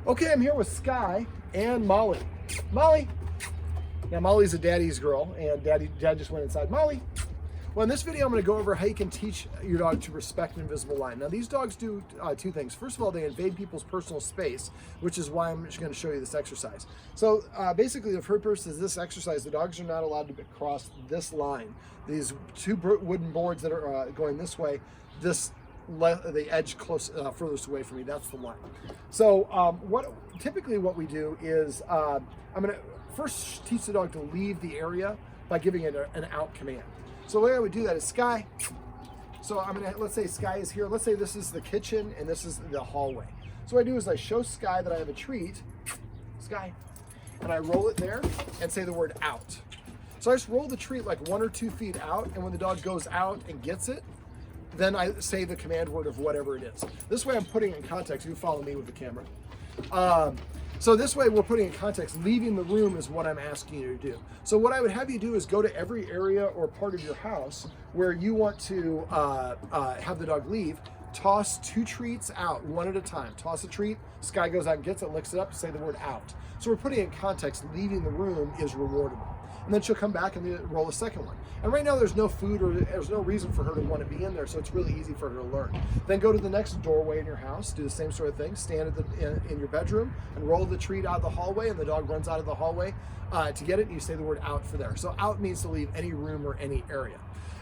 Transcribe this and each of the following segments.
Okay, I'm here with Sky and Molly. Molly. Yeah, Molly's a daddy's girl, and dad just went inside. Molly. Well, in this video, I'm going to go over how you can teach your dog to respect an invisible line. Now, these dogs do two things. First of all, they invade people's personal space, which is why I'm just going to show you this exercise. So basically, the purpose is this exercise. The dogs are not allowed to cross this line. These two wooden boards that are going this way, the edge close furthest away from me, that's the line. So typically what we do is I'm going to first teach the dog to leave the area by giving it an out command. So the way I would do that is Sky. So let's say Sky is here. Let's say this is the kitchen and this is the hallway. So what I do is I show Sky that I have a treat, Sky, and I roll it there and say the word out. So I just roll the treat like 1 or 2 feet out, and when the dog goes out and gets it, then I say the command word of whatever it is. This way I'm putting it in context. You follow me with the camera. So this way we're putting in context. Leaving the room is what I'm asking you to do. So what I would have you do is go to every area or part of your house where you want to have the dog leave. Toss 2 treats out, one at a time. Toss a treat, Sky goes out and gets it, licks it up, say the word out. So we're putting in context. Leaving the room is rewardable. And then she'll come back and roll a second one. And right now there's no food or there's no reason for her to want to be in there, so it's really easy for her to learn. Then go to the next doorway in your house, do the same sort of thing, stand in your bedroom and roll the treat out the hallway, and the dog runs out of the hallway to get it, and you say the word out for there. So out means to leave any room or any area.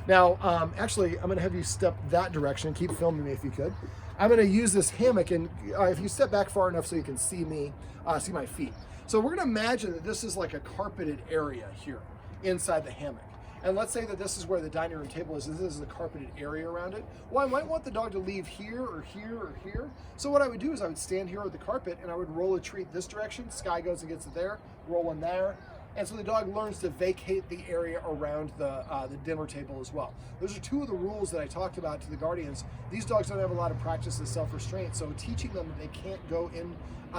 Now, actually, I'm going to have you step that direction. Keep filming me if you could. I'm going to use this hammock, and if you step back far enough so you can see me, see my feet. So we're going to imagine that this is like a carpeted area here inside the hammock. And let's say that this is where the dining room table is. This is a carpeted area around it. Well, I might want the dog to leave here or here or here. So what I would do is I would stand here with the carpet and I would roll a treat this direction. Sky goes and gets it there, roll one there. And so the dog learns to vacate the area around the dinner table as well. Those are 2 of the rules that I talked about to the guardians. These dogs don't have a lot of practice in self-restraint, so teaching them that they can't go in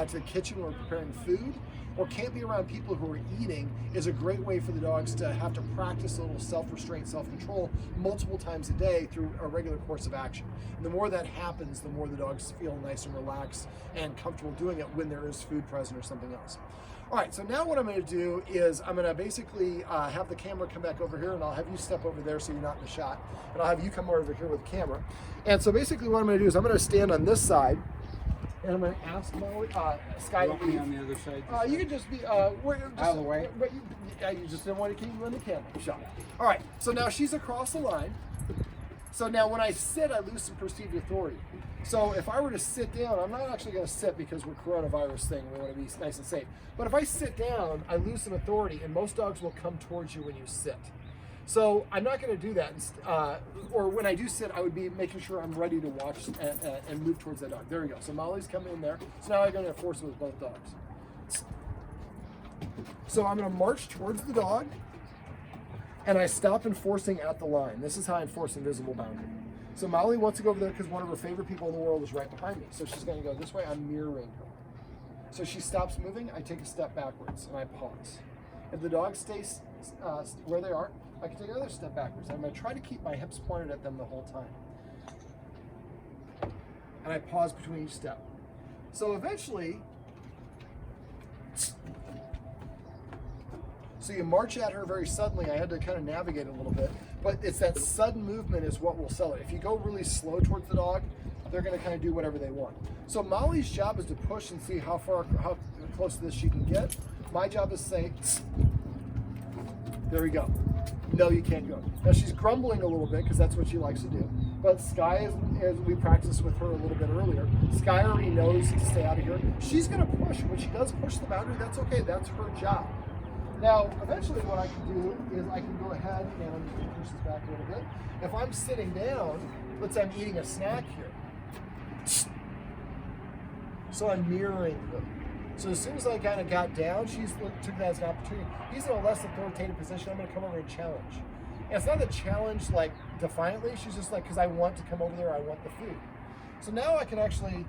to the kitchen or preparing food or can't be around people who are eating is a great way for the dogs to have to practice a little self-restraint, self-control multiple times a day through a regular course of action. And the more that happens, the more the dogs feel nice and relaxed and comfortable doing it when there is food present or something else. All right, so now what I'm going to do is I'm going to basically have the camera come back over here, and I'll have you step over there so you're not in the shot, and I'll have you come over here with the camera. And so basically what I'm going to do is I'm going to stand on this side, and I'm going to ask Molly, Sky to leave. On the other side. You can just be out of the way. You just didn't want to keep you in the camera shot. All right, so now she's across the line. So now when I sit, I lose some perceived authority. So if I were to sit down, I'm not actually going to sit because we're coronavirus thing. We want to be nice and safe. But if I sit down, I lose some authority, and most dogs will come towards you when you sit. So I'm not going to do that. Or when I do sit, I would be making sure I'm ready to watch and move towards that dog. There we go. So Molly's coming in there. So now I'm going to enforce it with both dogs. So I'm going to march towards the dog, and I stop enforcing at the line. This is how I enforce invisible boundary. So Molly wants to go over there because one of her favorite people in the world is right behind me. So she's going to go this way. I'm mirroring her. So she stops moving. I take a step backwards, and I pause. If the dog stays where they are, I can take another step backwards. I'm going to try to keep my hips pointed at them the whole time. And I pause between each step. So eventually, so you march at her very suddenly. I had to kind of navigate a little bit, but it's that sudden movement is what will sell it. If you go really slow towards the dog, they're going to kind of do whatever they want. So Molly's job is to push and see how close to this she can get. My job is to say, there we go. No, you can't go. Now she's grumbling a little bit because that's what she likes to do. But Sky, as we practiced with her a little bit earlier, Sky already knows to stay out of here. She's going to push. When she does push the boundary, that's okay. That's her job. Now, eventually what I can do is I can go ahead and I'm just going to push this back a little bit. If I'm sitting down, let's say I'm eating a snack here. So I'm mirroring them. So as soon as I kind of got down, she took that as an opportunity. He's in a less authoritative position. I'm going to come over and challenge. And it's not a challenge like defiantly. She's just like, because I want to come over there. I want the food. So now I can actually,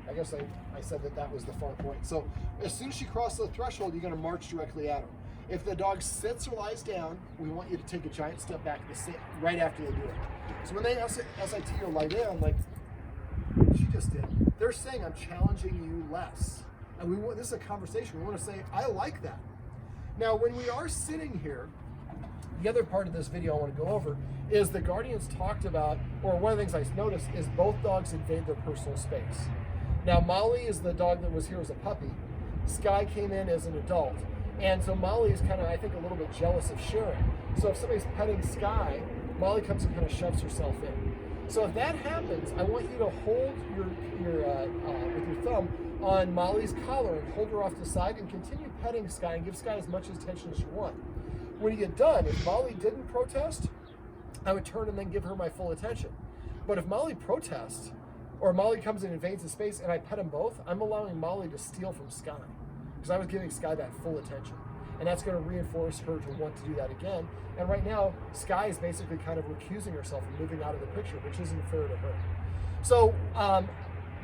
I guess I said that was the far point. So as soon as she crosses the threshold, you're going to march directly at her. If the dog sits or lies down, we want you to take a giant step back to sit right after they do it. So when they SIT or lie down, like what she just did. They're saying I'm challenging you less. And this is a conversation. We want to say, I like that. Now, when we are sitting here, the other part of this video I want to go over is the guardians talked about, or one of the things I noticed is both dogs invade their personal space. Now, Molly is the dog that was here as a puppy. Sky came in as an adult. And so Molly is kind of, I think, a little bit jealous of sharing. So if somebody's petting Sky, Molly comes and kind of shoves herself in. So if that happens, I want you to hold with your thumb on Molly's collar and hold her off to the side and continue petting Sky and give Sky as much attention as you want. When you get done, if Molly didn't protest, I would turn and then give her my full attention. But if Molly protests, or Molly comes and invades the space and I pet them both, I'm allowing Molly to steal from Sky, because I was giving Sky that full attention. And that's going to reinforce her to want to do that again. And right now, Sky is basically kind of recusing herself and moving out of the picture, which isn't fair to her. So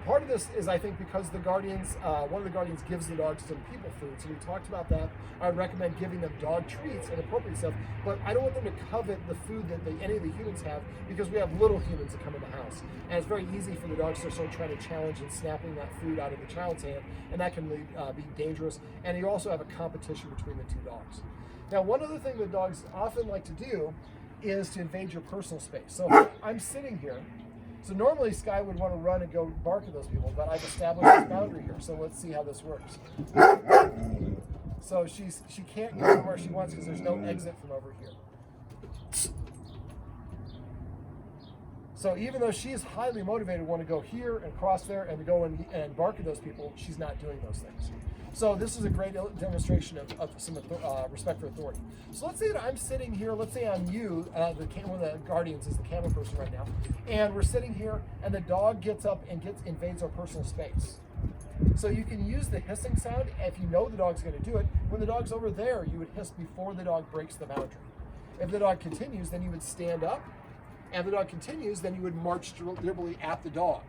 part of this is, I think, because the guardians, one of the guardians gives the dogs some people food. So we talked about that. I would recommend giving them dog treats and appropriate stuff, but I don't want them to covet the food that any of the humans have, because we have little humans that come in the house. And it's very easy for the dogs to start trying to challenge and snapping that food out of the child's hand, and that can be dangerous. And you also have a competition between the two dogs. Now, one other thing that dogs often like to do is to invade your personal space. So I'm sitting here. So normally Sky would want to run and go bark at those people, but I've established this boundary here. So let's see how this works. So she can't go where she wants because there's no exit from over here. So even though she's highly motivated to want to go here and cross there and go and bark at those people, she's not doing those things. So this is a great demonstration of some respect for authority. So let's say that I'm sitting here, let's say I'm you, one of the guardians is the camera person right now, and we're sitting here and the dog gets up and invades our personal space. So you can use the hissing sound if you know the dog's going to do it. When the dog's over there, you would hiss before the dog breaks the boundary. If the dog continues, then you would stand up. And if the dog continues, then you would march deliberately at the dog.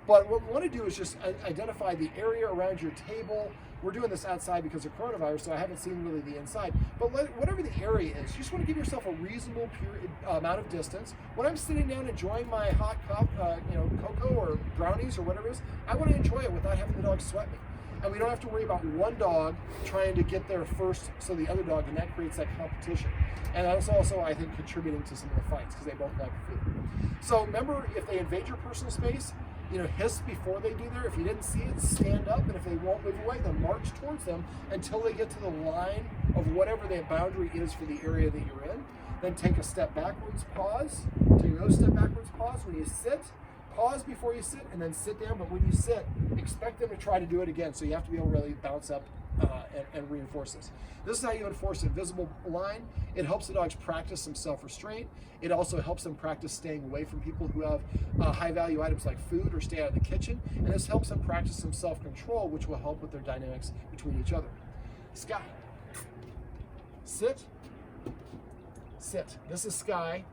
But what we want to do is just identify the area around your table. We're doing this outside because of coronavirus, so I haven't seen really the inside. But whatever the area is, you just want to give yourself a reasonable amount of distance. When I'm sitting down enjoying my hot cup, cocoa or brownies or whatever it is, I want to enjoy it without having the dog sweat me. And we don't have to worry about one dog trying to get there first, so the other dog, and that creates that competition. And that's also, I think, contributing to some of the fights because they both like food. So remember, if they invade your personal space, hiss before they do there. If you didn't see it, stand up, and if they won't move away, then march towards them until they get to the line of whatever that boundary is for the area that you're in. Then take a step backwards, pause. Take another step backwards, pause. When you sit, pause before you sit, and then sit down. But when you sit, expect them to try to do it again. So you have to be able to really bounce up and reinforce this. This is how you enforce an invisible line. It helps the dogs practice some self-restraint. It also helps them practice staying away from people who have high-value items like food, or stay out of the kitchen. And this helps them practice some self-control, which will help with their dynamics between each other. Sky. Sit. Sit. This is Sky.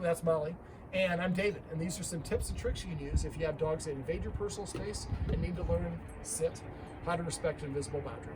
That's Molly. And I'm David, and these are some tips and tricks you can use if you have dogs that invade your personal space and need to learn sit, how to respect an invisible boundary.